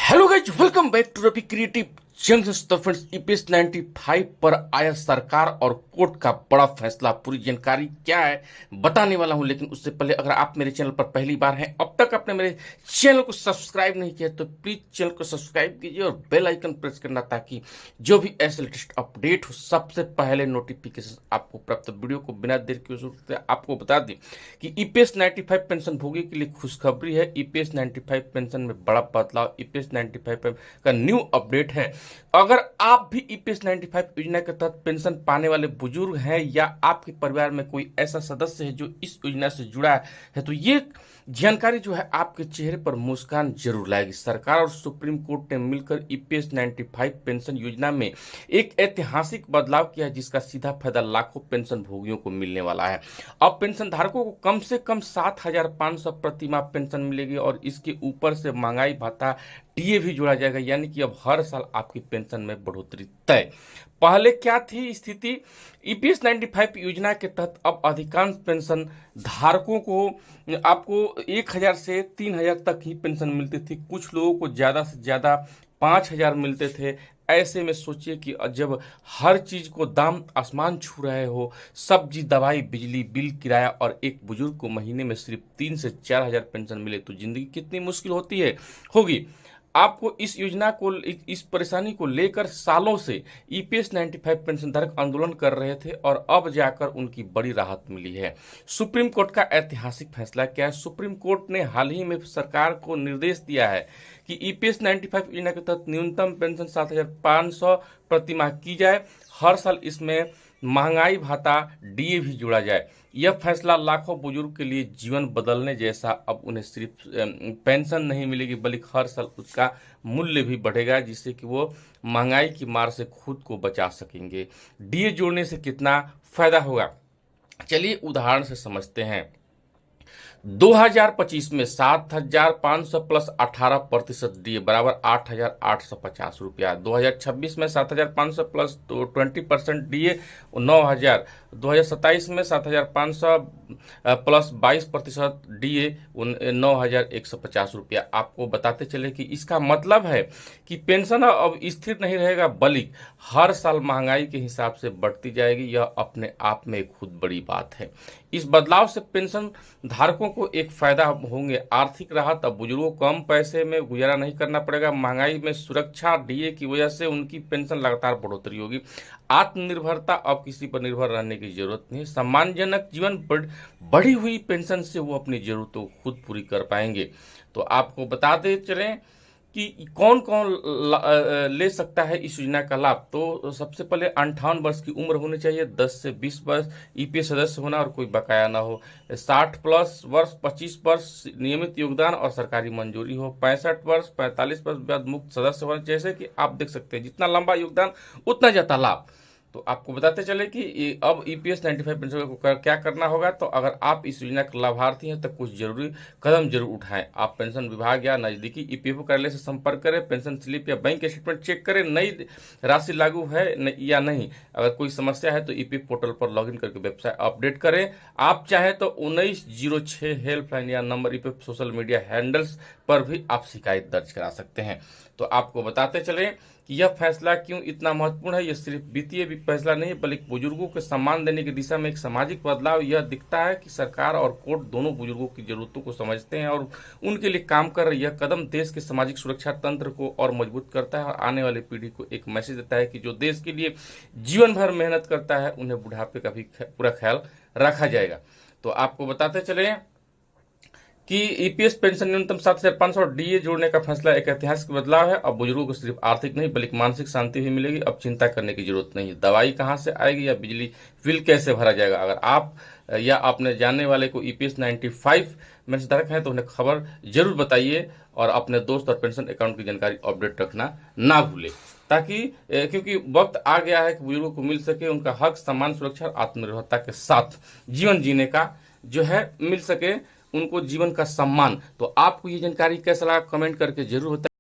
Hello guys, welcome back to Ravi creative junction. तो friends, EPS 95 पर आया सरकार और कोर्ट का बड़ा फैसला। पूरी जानकारी क्या है बताने वाला हूं, लेकिन उससे पहले अगर आप मेरे चैनल पर पहली बार हैं, अब तक आपने मेरे चैनल को सब्सक्राइब नहीं किया तो प्लीज चैनल को सब्सक्राइब कीजिए और बेल आइकन प्रेस करना, ताकि जो भी ऐसे लेटेस्ट अपडेट हो सबसे पहले नोटिफिकेशन आपको प्राप्त। वीडियो को बिना देर की जरूरत है आपको बता दें कि ईपीएस 95 पेंशन भोगी के लिए खुशखबरी है। ईपीएस 95 पेंशन में बड़ा बदलाव, ईपीएस 95 का न्यू अपडेट है। अगर आप भी ईपीएस 95 योजना के तहत पेंशन पाने वाले बुजुर्ग हैं या आपके परिवार में कोई ऐसा सदस्य है जो इस योजना से जुड़ा है, तो ये जानकारी जो है आपके चेहरे पर मुस्कान जरूर लाएगी। सरकार और सुप्रीम कोर्ट ने मिलकर ईपीएस 95 पेंशन योजना में एक ऐतिहासिक बदलाव किया है, जिसका सीधा फायदा लाखों पेंशन भोगियों को मिलने वाला है। अब पेंशन धारकों को कम से कम 7,500 प्रति माह पेंशन मिलेगी और इसके ऊपर से महंगाई भत्ता डीए भी जोड़ा जाएगा, यानी कि अब हर साल आपकी पेंशन में बढ़ोतरी तय। पहले क्या थी स्थिति? ईपीएस 95 योजना के तहत अब अधिकांश पेंशन धारकों को आपको 1,000 से 3,000 तक ही पेंशन मिलती थी। कुछ लोगों को ज्यादा से ज्यादा 5,000 मिलते थे। ऐसे में सोचिए कि जब हर चीज को दाम आसमान छू रहे हो, सब्जी, दवाई, बिजली बिल, किराया, और एक बुजुर्ग को महीने में सिर्फ 3 से 4,000 पेंशन मिले तो जिंदगी कितनी मुश्किल होगी। आपको इस योजना को, इस परेशानी को लेकर सालों से ईपीएस 95 पेंशन धारक आंदोलन कर रहे थे और अब जाकर उनकी बड़ी राहत मिली है। सुप्रीम कोर्ट का ऐतिहासिक फैसला क्या है? सुप्रीम कोर्ट ने हाल ही में सरकार को निर्देश दिया है कि ईपीएस 95 योजना के तहत न्यूनतम पेंशन 7,500 प्रति माह की जाए। हर साल इसमें महंगाई भत्ता डीए भी जोड़ा जाए। यह फैसला लाखों बुजुर्ग के लिए जीवन बदलने जैसा। अब उन्हें सिर्फ पेंशन नहीं मिलेगी, बल्कि हर साल उसका मूल्य भी बढ़ेगा, जिससे कि वो महंगाई की मार से खुद को बचा सकेंगे। डीए जोड़ने से कितना फायदा होगा, चलिए उदाहरण से समझते हैं। 2025 में 7,500 प्लस 18% डीए बराबर 8,850 रुपया। 2026 में 7,500 प्लस 20% डीए 9,000। 2027 में 7,500 प्लस 22% डीए 9,150 रुपया। आपको बताते चले कि इसका मतलब है कि पेंशन अब स्थिर नहीं रहेगा, बल्कि हर साल महंगाई के हिसाब से बढ़ती जाएगी। यह अपने आप में खुद बड़ी बात है। इस बदलाव से पेंशन धारकों को एक फायदा होंगे, आर्थिक राहत। अब बुजुर्गों को कम पैसे में गुजारा नहीं करना पड़ेगा। महंगाई में सुरक्षा, डीए की वजह से उनकी पेंशन लगातार बढ़ोतरी होगी। आत्मनिर्भरता, अब किसी पर निर्भर रहने की जरूरत नहीं। सम्मानजनक जीवन, बढ़ी हुई पेंशन से वो अपनी जरूरतों को खुद पूरी कर पाएंगे। तो आपको बताते चलें कि कौन कौन ले सकता है इस योजना का लाभ। तो सबसे पहले 58 वर्ष की उम्र होनी चाहिए, 10 से 20 वर्ष ईपीएस सदस्य होना और कोई बकाया ना हो। 60 प्लस वर्ष, 25 वर्ष नियमित योगदान और सरकारी मंजूरी हो। 65 वर्ष, 45 वर्ष बाद मुक्त सदस्य होना। जैसे कि आप देख सकते हैं, जितना लंबा योगदान उतना ज्यादा लाभ। तो आपको बताते चले कि अब ईपीएस 95 पेंशन को क्या करना होगा। तो अगर आप इस योजना के लाभार्थी हैं तो कुछ जरूरी कदम जरूर उठाएं। आप पेंशन विभाग या नजदीकी ईपीएफओ कार्यालय से संपर्क करें। पेंशन स्लिप या बैंक स्टेटमेंट चेक करें, नई राशि लागू है या नहीं। अगर कोई समस्या है तो ईपीएफ पोर्टल पर लॉगिन करके वेबसाइट अपडेट करें। आप चाहें तो 1906 हेल्पलाइन या number EPF social media handles पर भी आप शिकायत दर्ज करा सकते हैं। तो आपको बताते चले कि यह फैसला क्यों इतना महत्वपूर्ण है। यह सिर्फ वित्तीय भी फैसला नहीं, बल्कि बुजुर्गों को सम्मान देने की दिशा में एक सामाजिक बदलाव। यह दिखता है कि सरकार और कोर्ट दोनों बुजुर्गों की जरूरतों को समझते हैं और उनके लिए काम कर रहे। यह कदम देश के सामाजिक सुरक्षा तंत्र को और मजबूत करता है और आने वाली पीढ़ी को एक मैसेज देता है कि जो देश के लिए जीवन भर मेहनत करता है, उन्हें बुढ़ापे का भी पूरा ख्याल रखा जाएगा। तो आपको बताते चले कि ईपीएस पेंशन न्यूनतम 7,500 डीए जोड़ने का फैसला एक ऐतिहासिक बदलाव है। अब बुजुर्गों को सिर्फ आर्थिक नहीं बल्कि मानसिक शांति भी मिलेगी। अब चिंता करने की जरूरत नहीं है दवाई कहां से आएगी या बिजली बिल कैसे भरा जाएगा। अगर आप या अपने जानने वाले को ईपीएस 95 में धारक हैं तो उन्हें खबर जरूर बताइए और अपने दोस्त और पेंशन अकाउंट की जानकारी अपडेट रखना ना भूले, ताकि क्योंकि वक्त आ गया है कि बुजुर्गों को मिल सके उनका हक, सम्मान, सुरक्षा और आत्मनिर्भरता के साथ जीवन जीने का जो है मिल सके, उनको जीवन का सम्मान। तो आपको ये जानकारी कैसा लगा कमेंट करके जरूर बताइए।